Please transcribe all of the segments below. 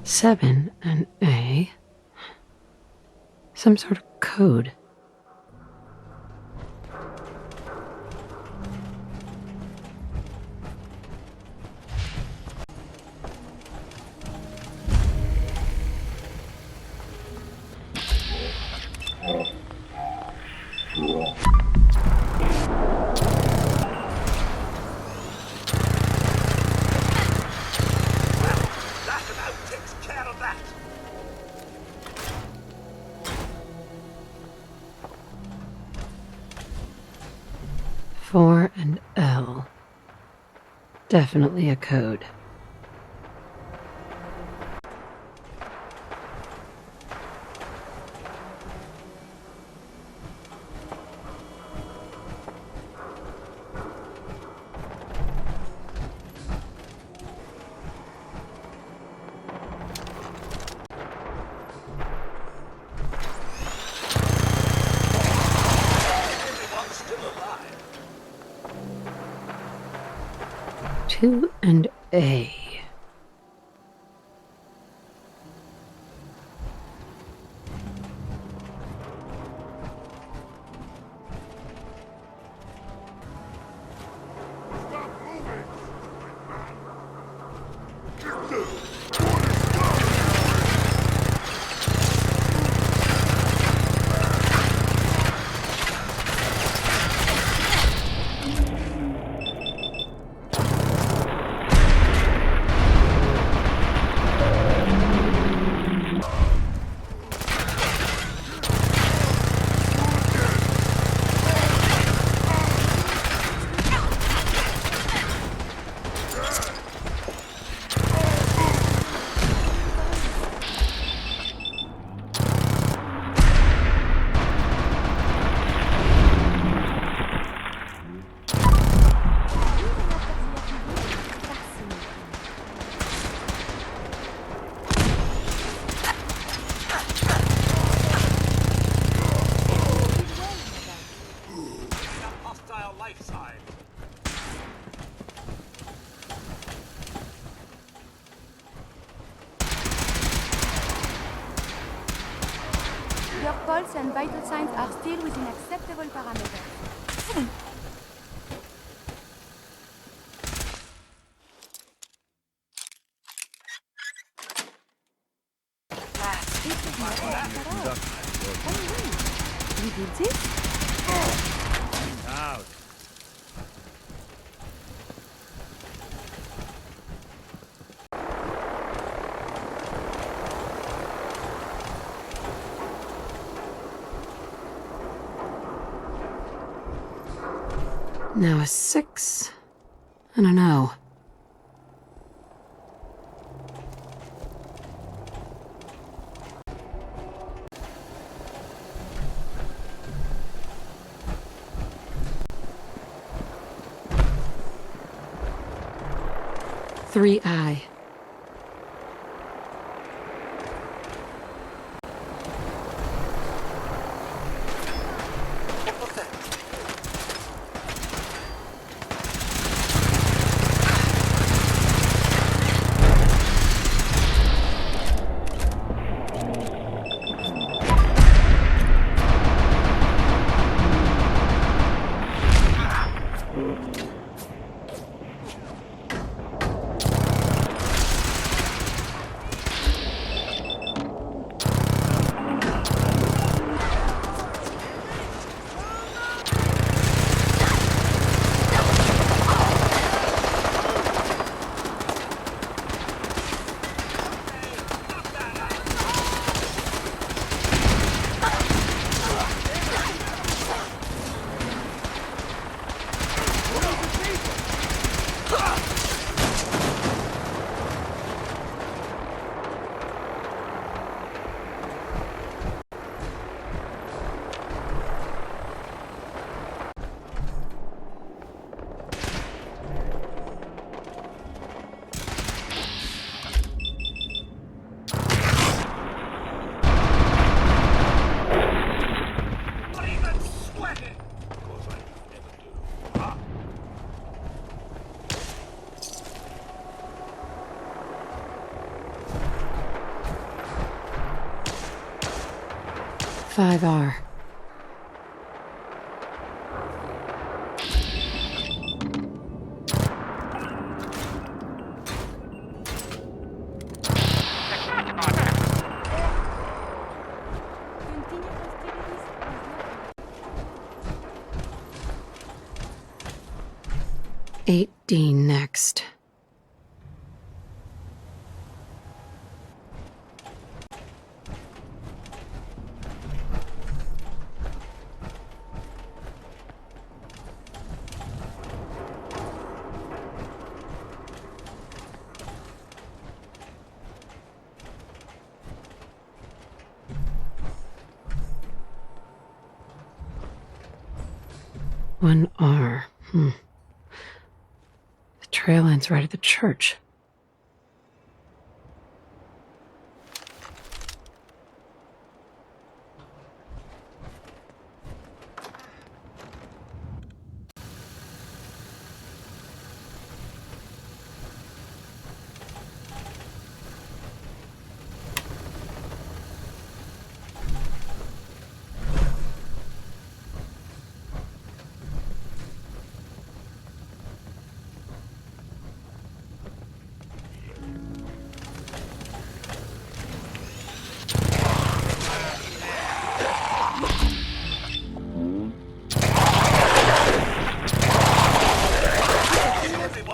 7 and A. Some sort of code. And L. Definitely a code. Two and A. Your pulse and vital signs are still within acceptable parameters. You did this? Out. Now a 6 and an O. Three I. 5R. Continue hostilities is not 8D next. One R. The trail ends right at the church.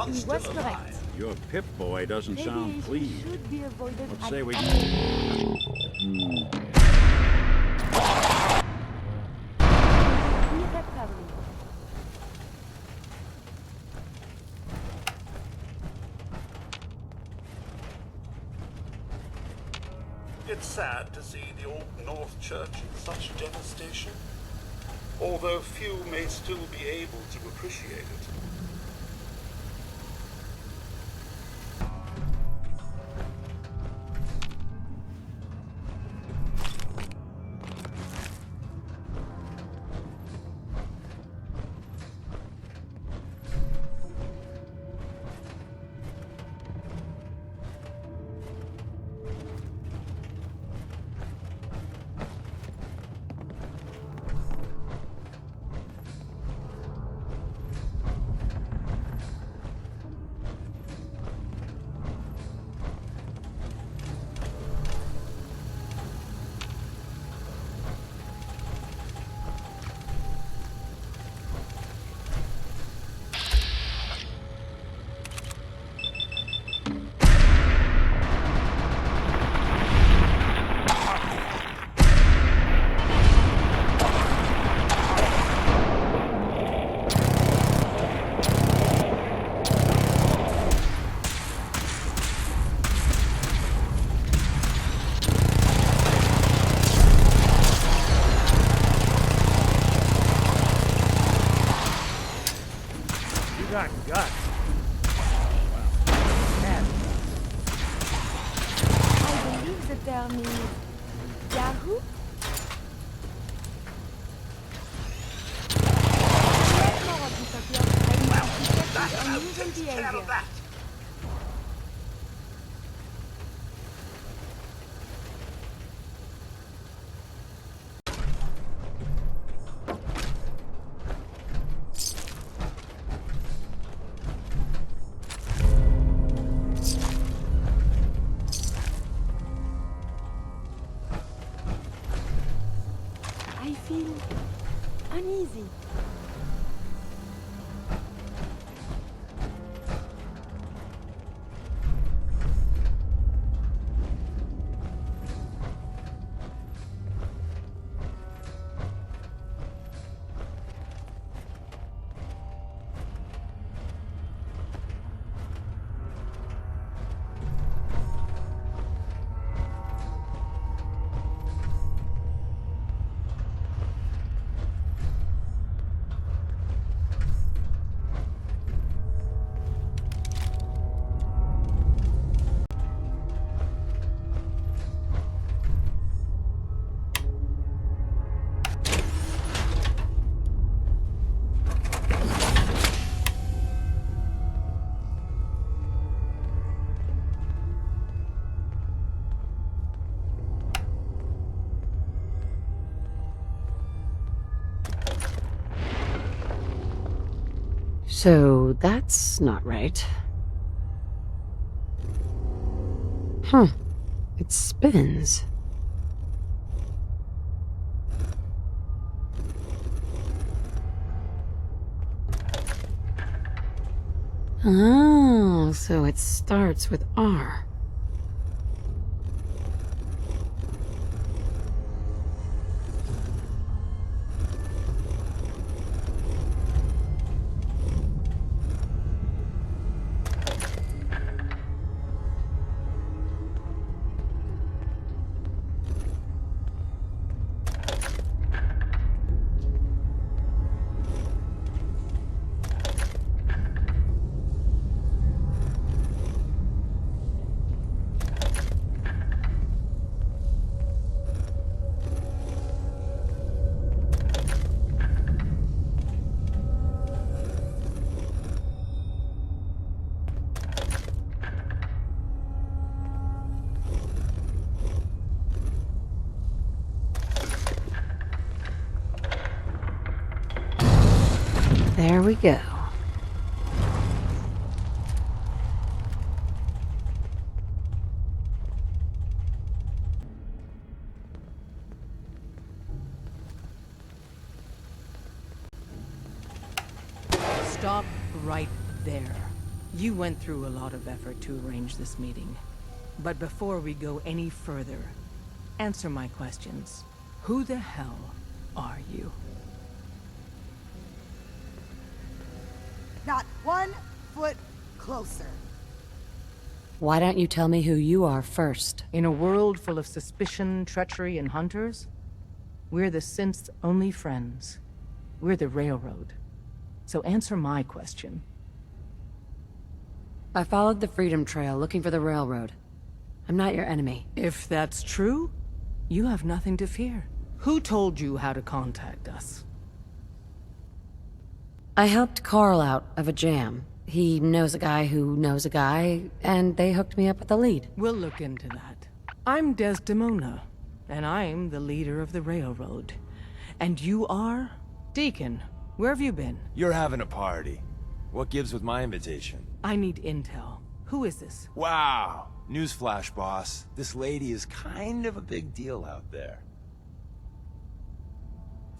He was correct. Your Pip-Boy doesn't sound Radiation pleased. should be avoided Let's at say we... irreparably. It's sad to see the old North Church in such devastation, although few may still be able to appreciate it. got guts. I believe the term is Yahoo. Let more of this appear to unusual behavior. So that's not right. Huh. It spins. Oh, so it starts with R. There we go. Stop right there. You went through a lot of effort to arrange this meeting. But before we go any further, answer my questions. Who the hell are you? Not 1 foot closer. Why don't you tell me who you are first? In a world full of suspicion, treachery, and hunters, we're the synth's only friends. We're the Railroad. So answer my question. I followed the Freedom Trail looking for the railroad. I'm not your enemy. If that's true, you have nothing to fear. Who told you how to contact us? I helped Carl out of a jam. He knows a guy who knows a guy, and they hooked me up with a lead. We'll look into that. I'm Desdemona, and I'm the leader of the Railroad. And you are? Deacon, where have you been? You're having a party. What gives with my invitation? I need intel. Who is this? Wow! Newsflash, boss. This lady is kind of a big deal out there.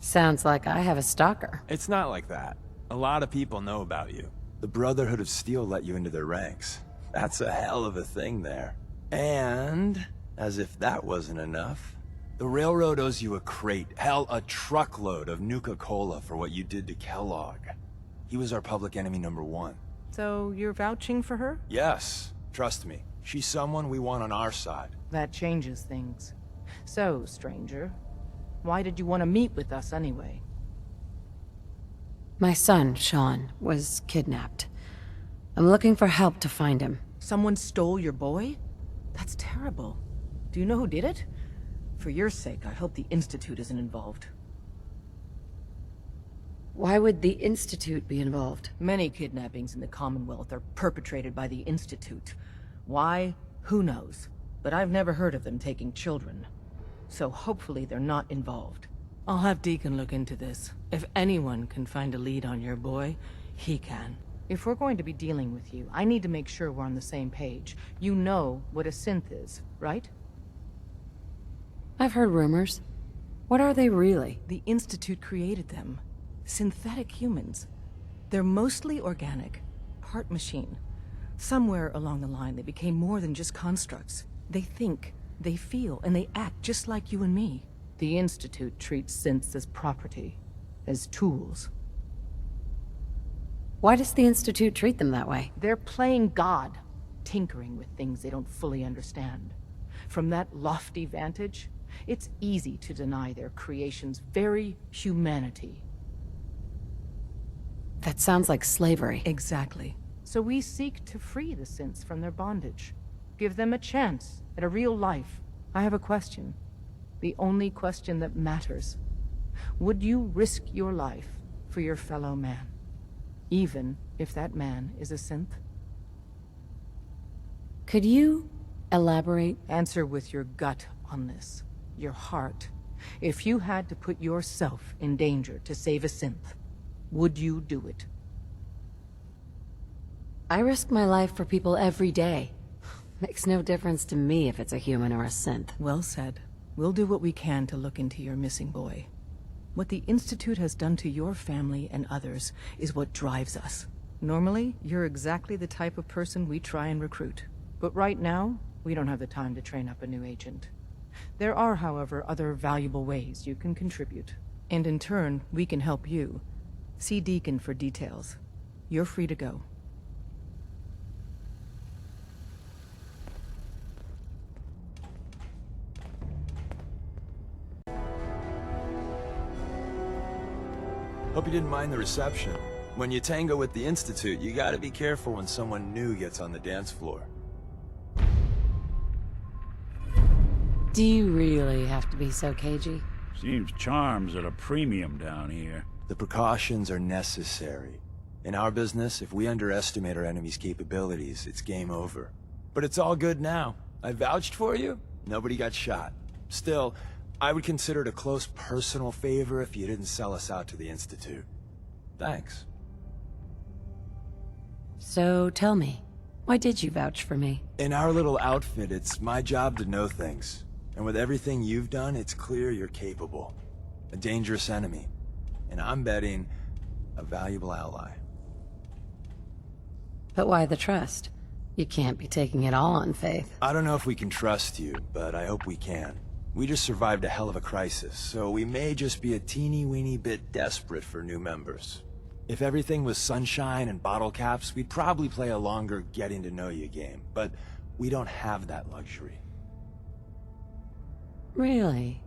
Sounds like I have a stalker. It's not like that. A lot of people know about you. The Brotherhood of Steel let you into their ranks. That's a hell of a thing there. And, as if that wasn't enough, the Railroad owes you a crate, hell, a truckload of Nuka-Cola for what you did to Kellogg. He was our public enemy #1. So you're vouching for her? Yes, trust me. She's someone we want on our side. That changes things. So, stranger, why did you want to meet with us anyway? My son, Sean, was kidnapped. I'm looking for help to find him. Someone stole your boy? That's terrible. Do you know who did it? For your sake, I hope the Institute isn't involved. Why would the Institute be involved? Many kidnappings in the Commonwealth are perpetrated by the Institute. Why? Who knows? But I've never heard of them taking children. So hopefully they're not involved. I'll have Deacon look into this. If anyone can find a lead on your boy, he can. If we're going to be dealing with you, I need to make sure we're on the same page. You know what a synth is, right? I've heard rumors. What are they really? The Institute created them. Synthetic humans. They're mostly organic, part machine. Somewhere along the line, they became more than just constructs. They think, they feel, and they act just like you and me. The Institute treats synths as property, as tools. Why does the Institute treat them that way? They're playing God, tinkering with things they don't fully understand. From that lofty vantage, it's easy to deny their creation's very humanity. That sounds like slavery. Exactly. So we seek to free the synths from their bondage. Give them a chance at a real life. I have a question. The only question that matters. Would you risk your life for your fellow man? Even if that man is a synth? Could you elaborate? Answer with your gut on this. Your heart. If you had to put yourself in danger to save a synth, would you do it? I risk my life for people every day. Makes no difference to me if it's a human or a synth. Well said. We'll do what we can to look into your missing boy. What the Institute has done to your family and others is what drives us. Normally, you're exactly the type of person we try and recruit. But right now, we don't have the time to train up a new agent. There are, however, other valuable ways you can contribute. And in turn, we can help you. See Deacon for details. You're free to go. Hope you didn't mind the reception. When you tango with the Institute, you gotta be careful when someone new gets on the dance floor. Do you really have to be so cagey? Seems charm's at a premium down here. The precautions are necessary. In our business, if we underestimate our enemy's capabilities, it's game over. But it's all good now. I vouched for you. Nobody got shot. Still, I would consider it a close personal favor if you didn't sell us out to the Institute. Thanks. So tell me, why did you vouch for me? In our little outfit, it's my job to know things. And with everything you've done, it's clear you're capable. A dangerous enemy. And I'm betting a valuable ally. But why the trust? You can't be taking it all on faith. I don't know if we can trust you, but I hope we can. We just survived a hell of a crisis, so we may just be a teeny-weeny bit desperate for new members. If everything was sunshine and bottle caps, we'd probably play a longer getting-to-know-you game, but we don't have that luxury. Really?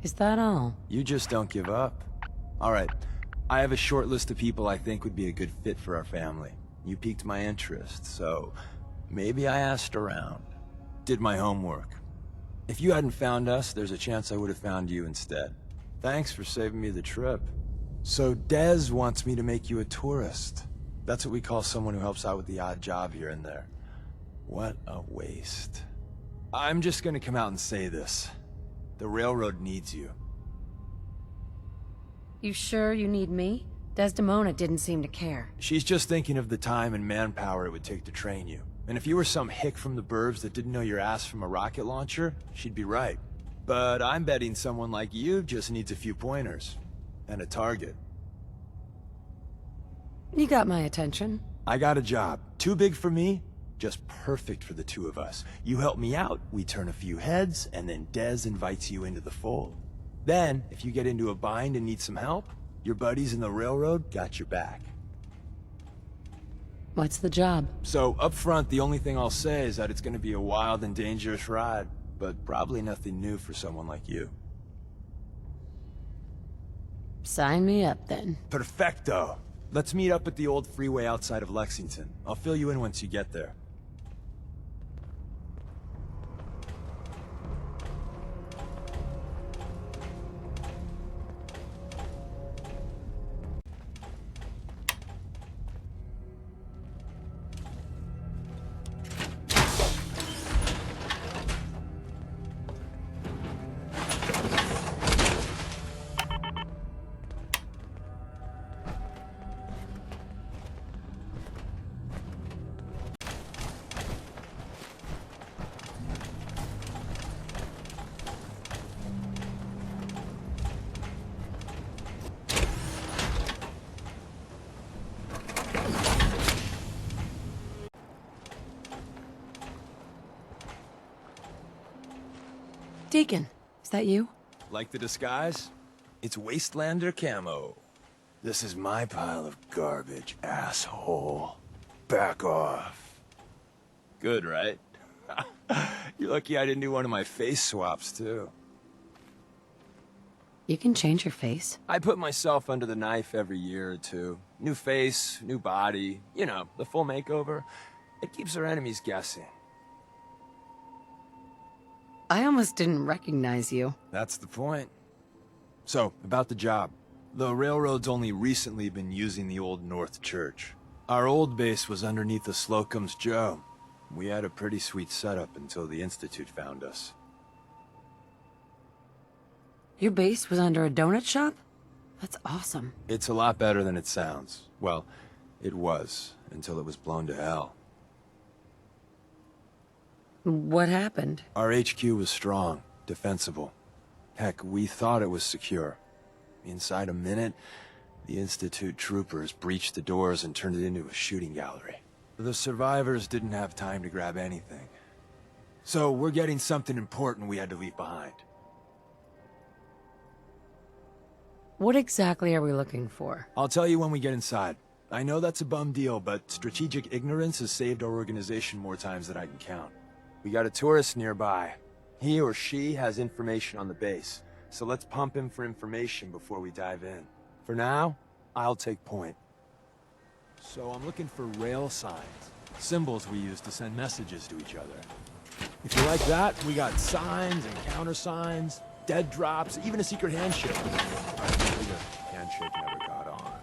Is that all? You just don't give up. All right, I have a short list of people I think would be a good fit for our family. You piqued my interest, so maybe I asked around. Did my homework. If you hadn't found us, there's a chance I would have found you instead. Thanks for saving me the trip. So Dez wants me to make you a tourist. That's what we call someone who helps out with the odd job here and there. What a waste. I'm just gonna come out and say this. The railroad needs you. You sure you need me? Desdemona didn't seem to care. She's just thinking of the time and manpower it would take to train you. And if you were some hick from the burbs that didn't know your ass from a rocket launcher, she'd be right. But I'm betting someone like you just needs a few pointers. And a target. You got my attention. I got a job. Too big for me, just perfect for the two of us. You help me out, we turn a few heads, and then Dez invites you into the fold. Then, if you get into a bind and need some help, your buddies in the railroad got your back. What's the job? So, up front, the only thing I'll say is that it's gonna be a wild and dangerous ride, but probably nothing new for someone like you. Sign me up, then. Perfecto! Let's meet up at the old freeway outside of Lexington. I'll fill you in once you get there. Deacon, is that you? Like the disguise? It's Wastelander camo. This is my pile of garbage, asshole. Back off. Good, right? You're lucky I didn't do one of my face swaps, too. You can change your face. I put myself under the knife every year or two. New face, new body, you know, the full makeover. It keeps our enemies guessing. I almost didn't recognize you. That's the point. So, about the job. The railroad's only recently been using the old North Church. Our old base was underneath the Slocum's Joe. We had a pretty sweet setup until the Institute found us. Your base was under a donut shop? That's awesome. It's a lot better than it sounds. Well, It was, until it was blown to hell. What happened? Our HQ was strong, defensible. Heck, we thought it was secure. Inside a minute, the Institute troopers breached the doors and turned it into a shooting gallery. The survivors didn't have time to grab anything. So we're getting something important we had to leave behind. What exactly are we looking for? I'll tell you when we get inside. I know that's a bum deal, but strategic ignorance has saved our organization more times than I can count. We got a tourist nearby. He or she has information on the base, so let's pump him for information before we dive in. For now, I'll take point. So I'm looking for rail signs, symbols we use to send messages to each other. If you like that, we got signs and countersigns, dead drops, even a secret handshake. The handshake never got on.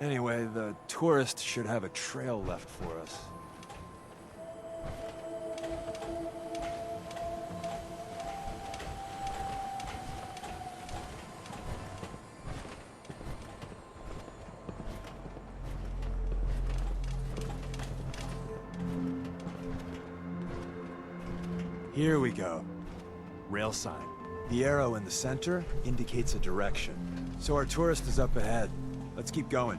Anyway, the tourist should have a trail left for us. Here we go. Rail sign. The arrow in the center indicates a direction. So our tourist is up ahead. Let's keep going.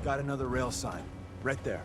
Got another rail sign. Right there.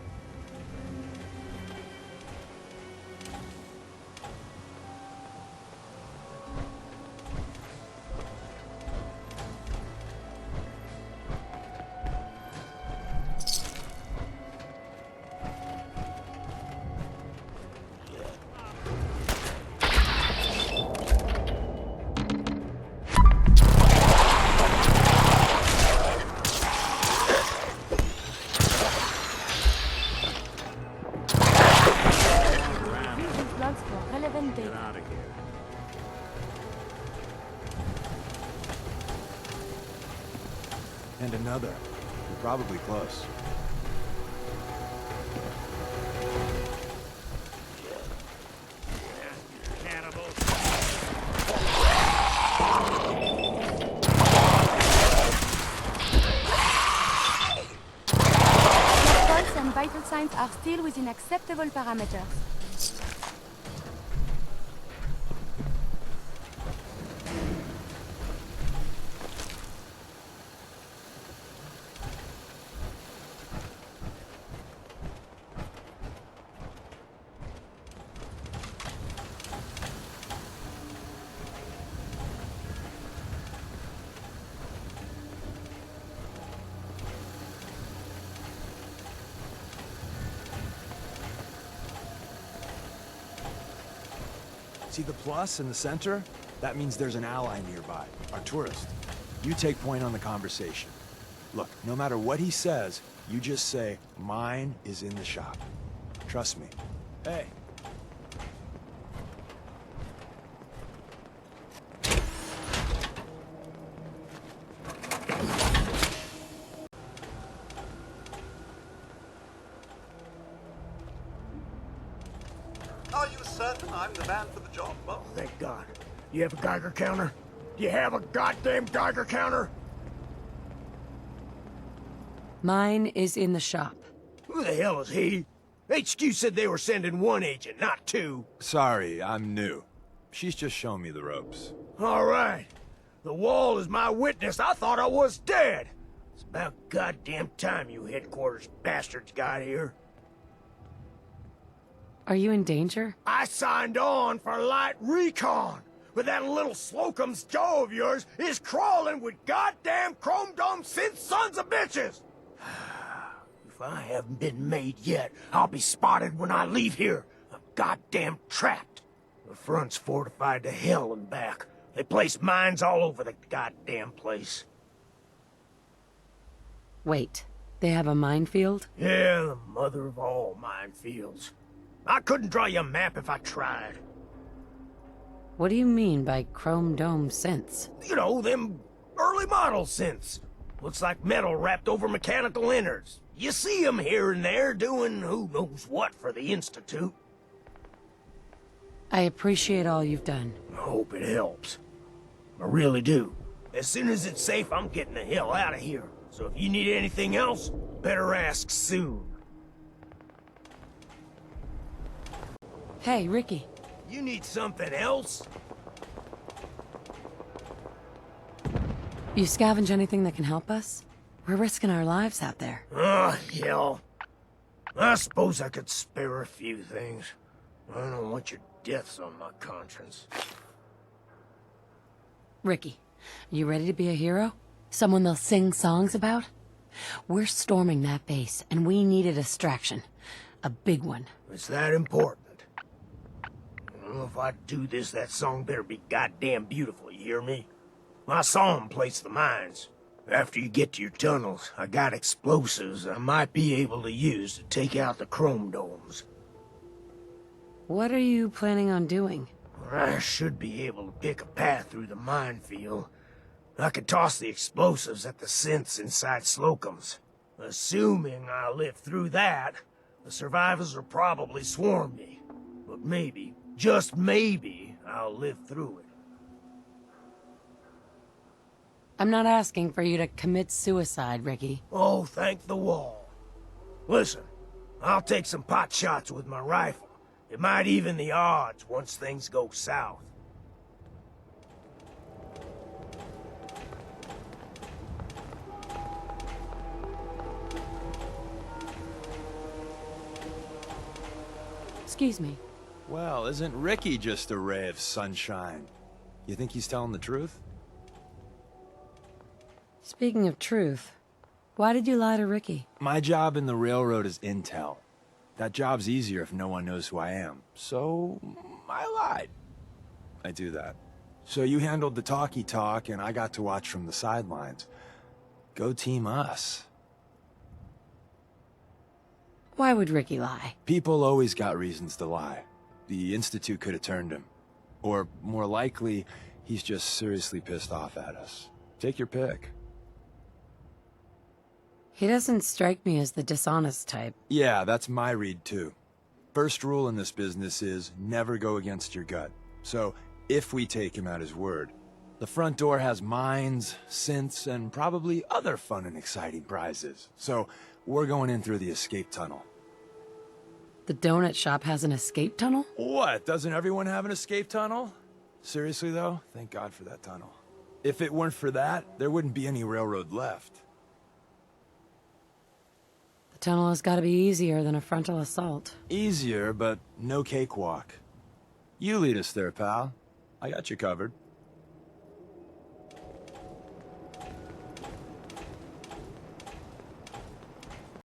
And another. We're probably close. Pulse and vital signs are still within acceptable parameters. See the plus in the center? That means there's an ally nearby, our tourist. You take point on the conversation. Look, no matter what he says, you just say, mine is in the shop. Trust me. Hey. Are you certain I'm the man for the job, Bob? Thank God. You have a Geiger counter? Do you have a goddamn Geiger counter? Mine is in the shop. Who the hell is he? HQ said they were sending one agent, not two. Sorry, I'm new. She's just showing me the ropes. All right. The wall is my witness. I thought I was dead. It's about goddamn time you headquarters bastards got here. Are you in danger? I signed on for light recon, but that little Slocum's Joe of yours is crawling with goddamn chrome-dome synth sons of bitches! If I haven't been made yet, I'll be spotted when I leave here. I'm goddamn trapped. The front's fortified to hell and back. They place mines all over the goddamn place. Wait, they have a minefield? Yeah, the mother of all minefields. I couldn't draw you a map if I tried. What do you mean by chrome dome synths? You know, them early model synths. Looks like metal wrapped over mechanical innards. You see them here and there doing who knows what for the Institute. I appreciate all you've done. I hope it helps. I really do. As soon as it's safe, I'm getting the hell out of here. So if you need anything else, better ask soon. Hey, Ricky. You need something else? You scavenge anything that can help us? We're risking our lives out there. Oh, hell. I suppose I could spare a few things. I don't want your deaths on my conscience. Ricky, you ready to be a hero? Someone they'll sing songs about? We're storming that base, and we need a distraction. A big one. It's that important. Well, if I do this, that song better be goddamn beautiful, you hear me? I saw 'em place the mines. After you get to your tunnels, I got explosives I might be able to use to take out the chrome domes. What are you planning on doing? I should be able to pick a path through the minefield. I could toss the explosives at the synths inside Slocum's. Assuming I live through that, the survivors will probably swarm me. But maybe, just maybe, I'll live through it. I'm not asking for you to commit suicide, Ricky. Oh, thank the wall. Listen, I'll take some pot shots with my rifle. It might even the odds once things go south. Excuse me. Well, isn't Ricky just a ray of sunshine? You think he's telling the truth? Speaking of truth, why did you lie to Ricky? My job in the railroad is intel. That job's easier if no one knows who I am. So, I lied. I do that. So you handled the talky talk, and I got to watch from the sidelines. Go team us. Why would Ricky lie? People always got reasons to lie. The Institute could have turned him. Or, more likely, he's just seriously pissed off at us. Take your pick. He doesn't strike me as the dishonest type. Yeah, that's my read too. First rule in this business is never go against your gut. So, if we take him at his word, the front door has mines, synths, and probably other fun and exciting prizes. So, we're going in through the escape tunnel. The donut shop has an escape tunnel? What? Doesn't everyone have an escape tunnel? Seriously though, thank God for that tunnel. If it weren't for that, there wouldn't be any railroad left. The tunnel has got to be easier than a frontal assault. Easier, but no cakewalk. You lead us there, pal. I got you covered.